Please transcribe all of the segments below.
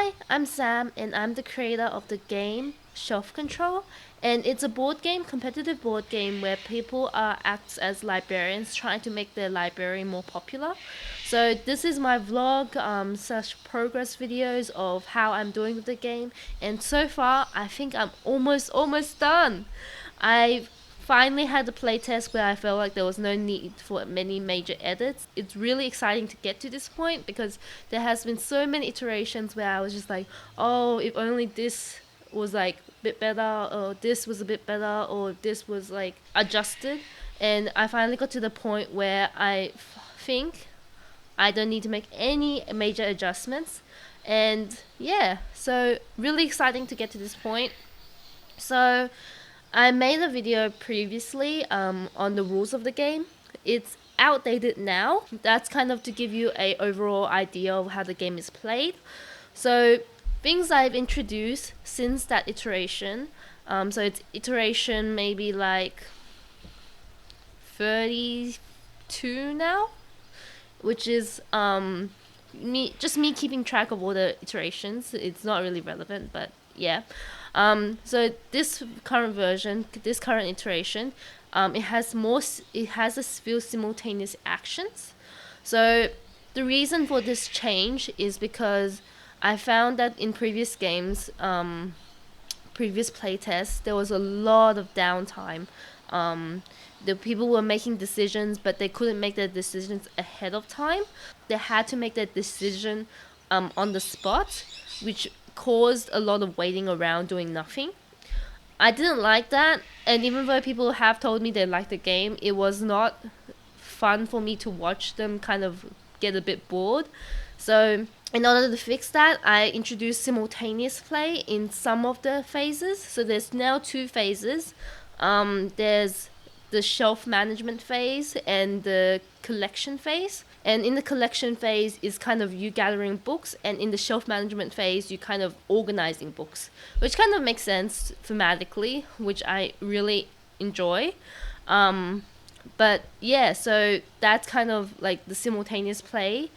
Hi, I'm Sam, and I'm the creator of the game Shelf Control. And it's a board game, competitive board game, where people acts as librarians trying to make their library more popular. So this is my vlog, such progress videos of how I'm doing with the game. And so far, I think I'm almost done. I've finally had the playtest where I felt like there was no need for many major edits. It's really exciting to get to this point because there has been so many iterations where I was just like, oh, if only this was like a bit better, or this was a bit better, or this was like adjusted. And I finally got to the point where think I don't need to make any major adjustments. And yeah, so really exciting to get to this point. So I made a video previously on the rules of the game. It's outdated now. That's kind of to give you a overall idea of how the game is played. So things I've introduced since that iteration. So it's iteration maybe like 32 now, which is me keeping track of all the iterations. It's not really relevant, but yeah. So this current version, this current iteration, it has a few simultaneous actions. So the reason for this change is because I found that in previous games, previous playtests, there was a lot of downtime. The people were making decisions, but they couldn't make their decisions ahead of time. They had to make their decision on the spot, which caused a lot of waiting around doing nothing. I didn't like that, and even though people have told me they liked the game, it was not fun for me to watch them kind of get a bit bored. So in order to fix that, I introduced simultaneous play in some of the phases. So there's now two phases. There's the shelf management phase and the collection phase. And in the collection phase is kind of you gathering books, and in the shelf management phase you kind of organizing books, which kind of makes sense thematically, which I really enjoy. But yeah, so that's kind of like the simultaneous play.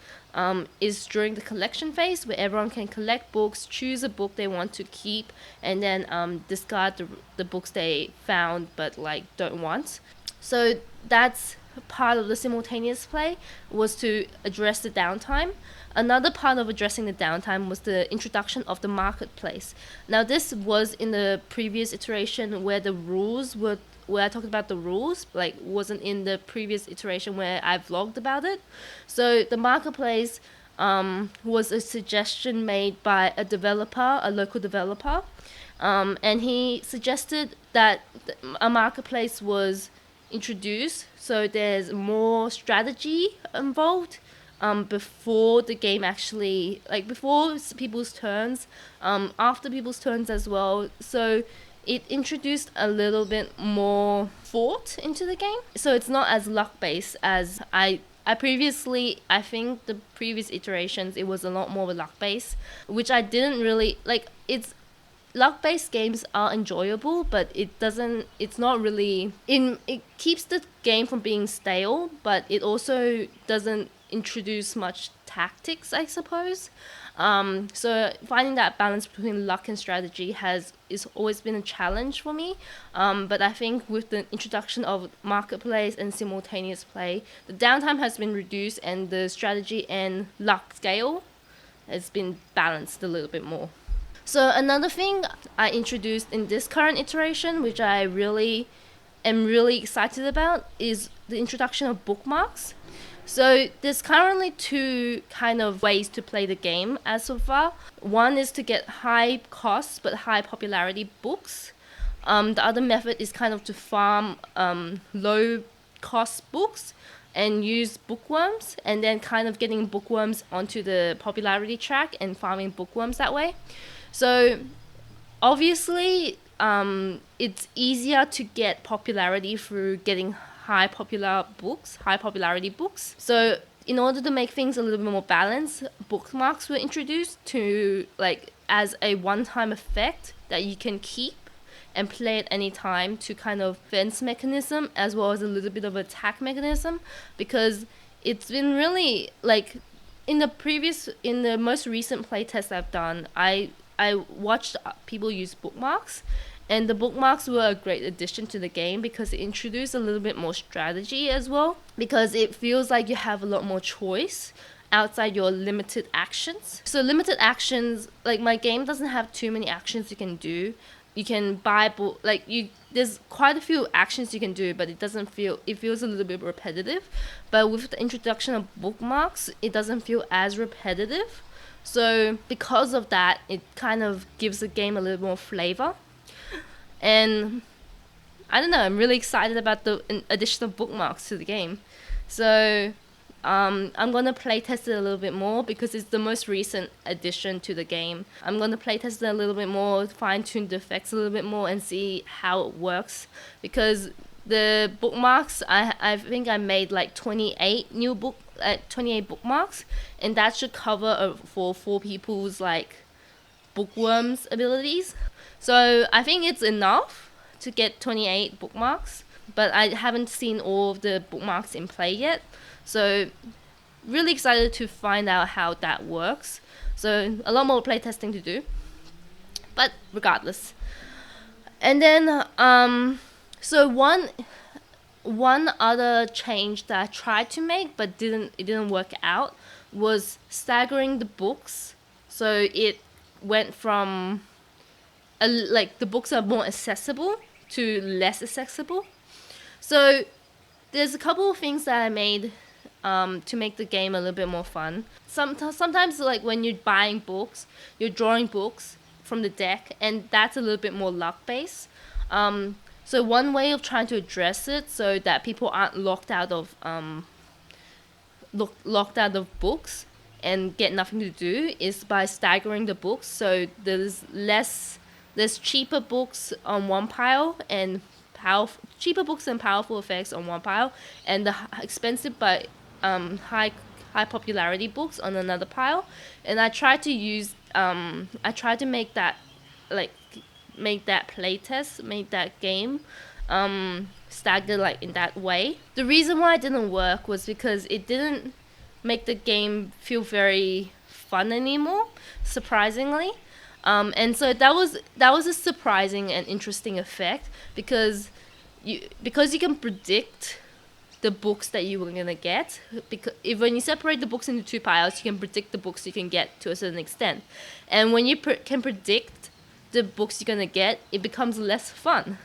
Is during the collection phase where everyone can collect books, choose a book they want to keep, and then discard the books they found but like don't want. So that's part of the simultaneous play, was to address the downtime. Another part of addressing the downtime was the introduction of the marketplace. Now this was in the previous iteration where I talked about the rules, like wasn't in the previous iteration where I vlogged about it. So the marketplace was a suggestion made by a local developer, and he suggested that a marketplace was introduced, so there's more strategy involved before the game actually, like before people's turns, after people's turns as well. So it introduced a little bit more thought into the game. So it's not as luck based as I previously, I think the previous iterations, it was a lot more luck based, which I didn't really like. It's luck based games are enjoyable, but it's not really it keeps the game from being stale, but it also doesn't introduce much tactics, I suppose. So finding that balance between luck and strategy is always been a challenge for me. But I think with the introduction of marketplace and simultaneous play, the downtime has been reduced and the strategy and luck scale has been balanced a little bit more. So another thing I introduced in this current iteration, which I really am really excited about, is the introduction of bookmarks. So there's currently two kind of ways to play the game as so far. One is to get high cost but high popularity books. The other method is kind of to farm low cost books and use bookworms, and then kind of getting bookworms onto the popularity track and farming bookworms that way. So obviously it's easier to get popularity through getting high popularity books. So in order to make things a little bit more balanced, bookmarks were introduced to like as a one-time effect that you can keep and play at any time, to kind of defense mechanism as well as a little bit of attack mechanism, because it's been really like in the most recent playtest I've done, I watched people use bookmarks, and the bookmarks were a great addition to the game because it introduced a little bit more strategy as well, because it feels like you have a lot more choice outside your limited actions. So limited actions, like my game doesn't have too many actions you can do. You can buy book, like you there's quite a few actions you can do, but it feels a little bit repetitive. But with the introduction of bookmarks, it doesn't feel as repetitive. So because of that, it kind of gives the game a little more flavor. And I don't know, I'm really excited about the addition of bookmarks to the game. So I'm gonna playtest it a little bit more because it's the most recent addition to the game. I'm gonna playtest it a little bit more, fine tune the effects a little bit more, and see how it works. Because the bookmarks, I think I made like 28 bookmarks, and that should cover for 4 people's like bookworms abilities. So I think it's enough to get 28 bookmarks, but I haven't seen all of the bookmarks in play yet. So really excited to find out how that works. So a lot more playtesting to do. But regardless. And then so one other change that I tried to make but it didn't work out was staggering the books. So it went from like the books are more accessible to less accessible. So there's a couple of things that I made to make the game a little bit more fun. Sometimes like when you're buying books, you're drawing books from the deck, and that's a little bit more luck based. So one way of trying to address it so that people aren't locked out of books and get nothing to do is by staggering the books. So there's cheaper books on one pile and cheaper books and powerful effects on one pile, and the expensive but high popularity books on another pile. And I tried to make that playtest, make that game staggered like in that way. The reason why it didn't work was because it didn't make the game feel very fun anymore, surprisingly. And so that was a surprising and interesting effect because you can predict the books that you were gonna get. Because when you separate the books into 2 piles, you can predict the books you can get to a certain extent. And when you can predict the books you're gonna get, it becomes less fun,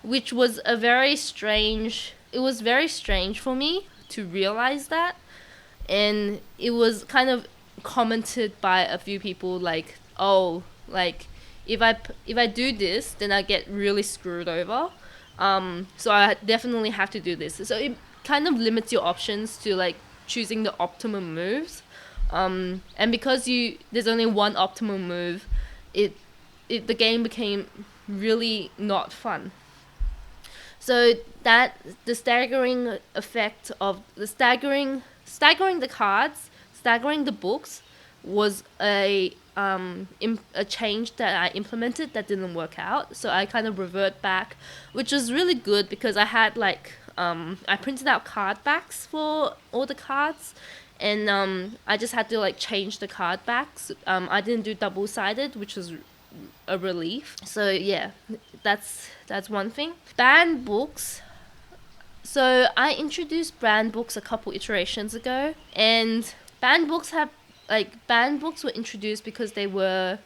which was very strange for me to realize that. And it was kind of commented by a few people like, oh, like if I do this, then I get really screwed over. So I definitely have to do this. So it kind of limits your options to like choosing the optimum moves. And because there's only one optimum move, the game became really not fun. So that the staggering effect of the staggering the cards, staggering the books, was a change that I implemented that didn't work out. So I kind of revert back, which was really good because I had like I printed out card backs for all the cards, and I just had to like change the card backs. I didn't do double-sided, which was a relief. So yeah, that's one thing. Banned books. So I introduced banned books a couple iterations ago, and banned books were introduced because they were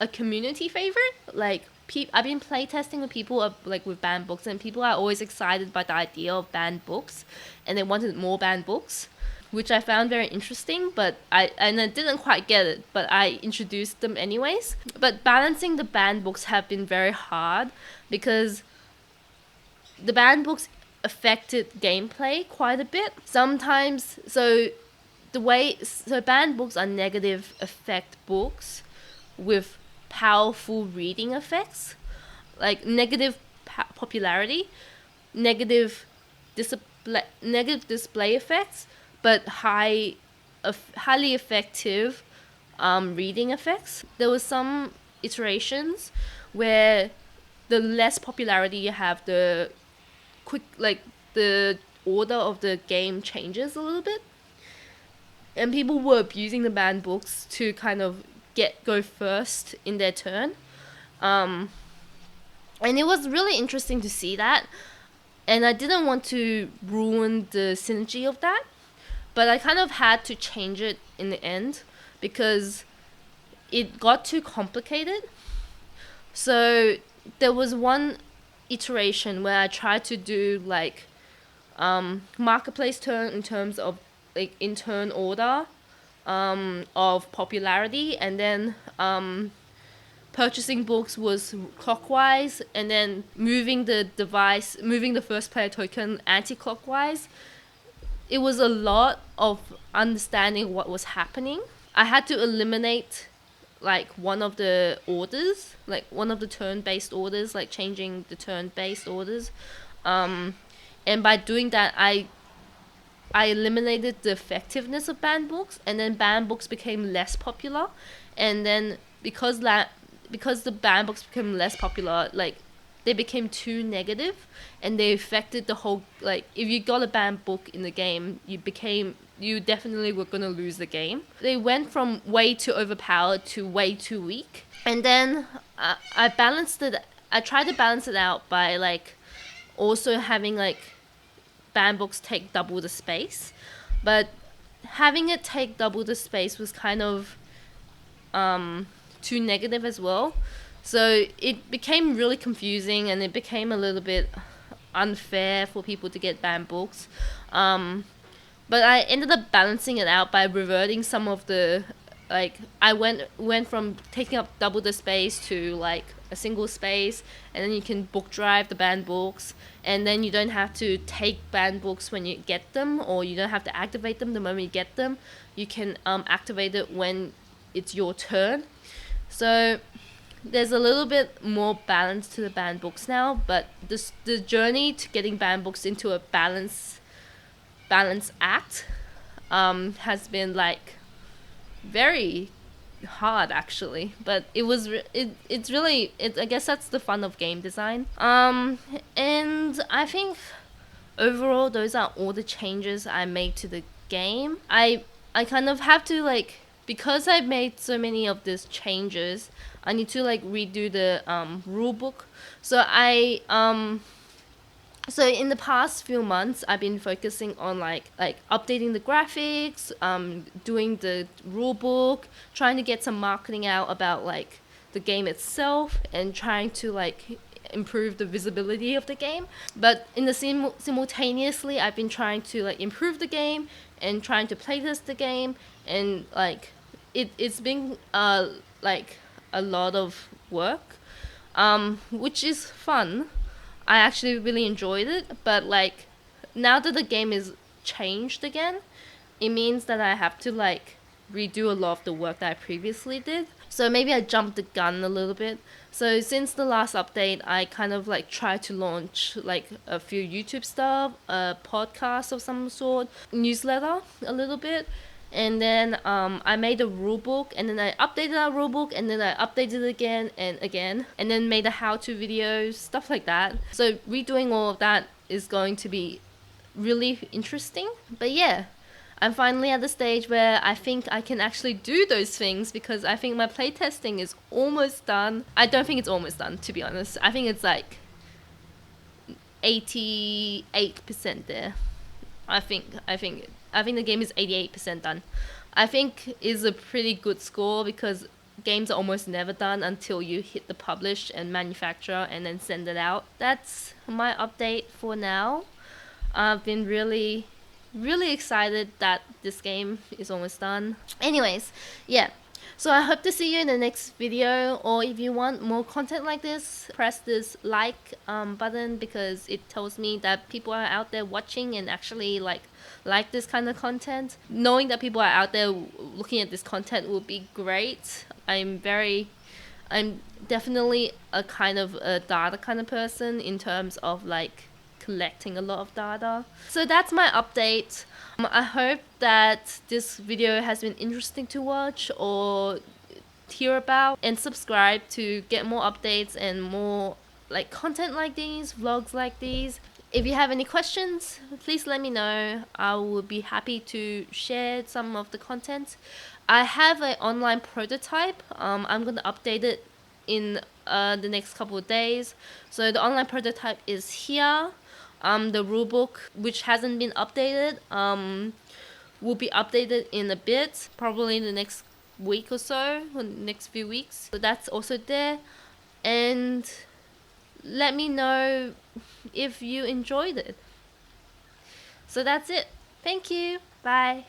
a community favorite. Like I've been playtesting with people with banned books, and people are always excited by the idea of banned books, and they wanted more banned books, which I found very interesting. But I didn't quite get it, but I introduced them anyways. But balancing the banned books have been very hard because the banned books affected gameplay quite a bit. Sometimes, so banned books are negative effect books with powerful reading effects, like negative popularity, negative display effects, but highly effective reading effects. There was some iterations where the less popularity you have, the order of the game changes a little bit. and people were abusing the banned books to kind of go first in their turn. And it was really interesting to see that, and I didn't want to ruin the synergy of that, but I kind of had to change it in the end because it got too complicated. So there was one iteration where I tried to do like marketplace turn in terms of like in turn order of popularity, and then purchasing books was clockwise, and then moving the first player token anti-clockwise. It was a lot of understanding what was happening. I had to eliminate like one of the orders, like one of the turn-based orders, like changing the turn-based orders. And by doing that, I eliminated the effectiveness of banned books, and then banned books became less popular. And then because the banned books became less popular, like they became too negative, and they affected the whole, like if you got a banned book in the game, you definitely were gonna lose the game. They went from way too overpowered to way too weak. And then I tried to balance it out by like also having like banned books take double the space, but having it take double the space was kind of too negative as well. So it became really confusing, and it became a little bit unfair for people to get banned books. But I ended up balancing it out by reverting some of the, like I went from taking up double the space to like a single space, and then you can book drive the banned books, and then you don't have to take banned books when you get them, or you don't have to activate them the moment you get them. You can activate it when it's your turn. So there's a little bit more balance to the banned books now, but the journey to getting banned books into a balance act has been like very hard actually, but it's really I guess that's the fun of game design. And I think overall those are all the changes I made to the game. I kind of have to like, because I've made so many of these changes, I need to like redo the rule book. So so in the past few months, I've been focusing on like updating the graphics, doing the rule book, trying to get some marketing out about like the game itself, and trying to like improve the visibility of the game. But in the simultaneously, I've been trying to like improve the game and trying to playtest the game, and like it's been like a lot of work, which is fun. I actually really enjoyed it, but like now that the game is changed again, it means that I have to like redo a lot of the work that I previously did. So maybe I jumped the gun a little bit. So since the last update, I kind of like tried to launch like a few YouTube stuff, a podcast of some sort, newsletter a little bit. And then I made a rulebook, and then I updated our rulebook, and then I updated it again, and then made a how-to video, stuff like that. So redoing all of that is going to be really interesting. But yeah, I'm finally at the stage where I think I can actually do those things, because I think my playtesting is almost done. I don't think it's almost done, to be honest. I think it's like 88% there. I think the game is 88% done. I think is a pretty good score, because games are almost never done until you hit the publish and manufacture and then send it out. That's my update for now. I've been really, really excited that this game is almost done. Anyways, yeah. So I hope to see you in the next video, or if you want more content like this, press this like button, because it tells me that people are out there watching and actually like this kind of content. Knowing that people are out there looking at this content will be great. I'm definitely a kind of a data kind of person in terms of like collecting a lot of data. So that's my update. I hope that this video has been interesting to watch or hear about, and subscribe to get more updates and more like content like these, vlogs like these. If you have any questions, please let me know. I will be happy to share some of the content. I have an online prototype. I'm going to update it in the next couple of days. So the online prototype is here. The rulebook, which hasn't been updated, will be updated in a bit, probably in the next week or so, or next few weeks. So that's also there. And let me know if you enjoyed it. So that's it. Thank you. Bye.